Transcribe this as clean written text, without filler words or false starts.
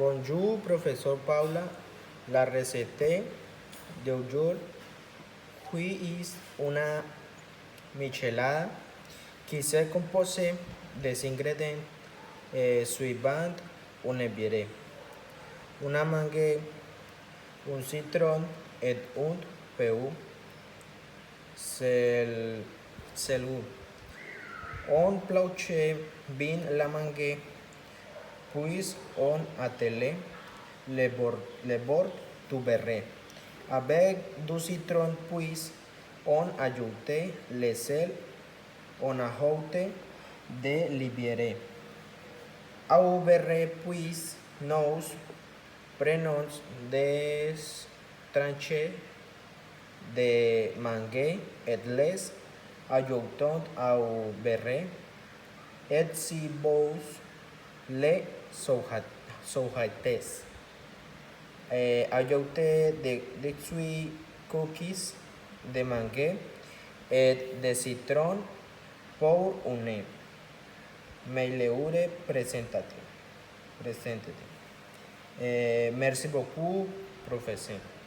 Bonjour, professeur Paula. La recette d'aujourd'hui es una michelada qui se compose des ingrédients suivants une bière, una mangue, un citron et un peu sel. On planche bien la mangue, puis on attelle le bord du beurre. Avec du citron, puis on ajoute le sel, on ajoute de l'bière. Au beurre, puis nous prenons des tranches de mangue et les ajoutons au beurre. Et si vous les souhaitez, ajoutez de cuits cookies de mangue et de citron pour une meilleure présentation. Merci beaucoup, professeur.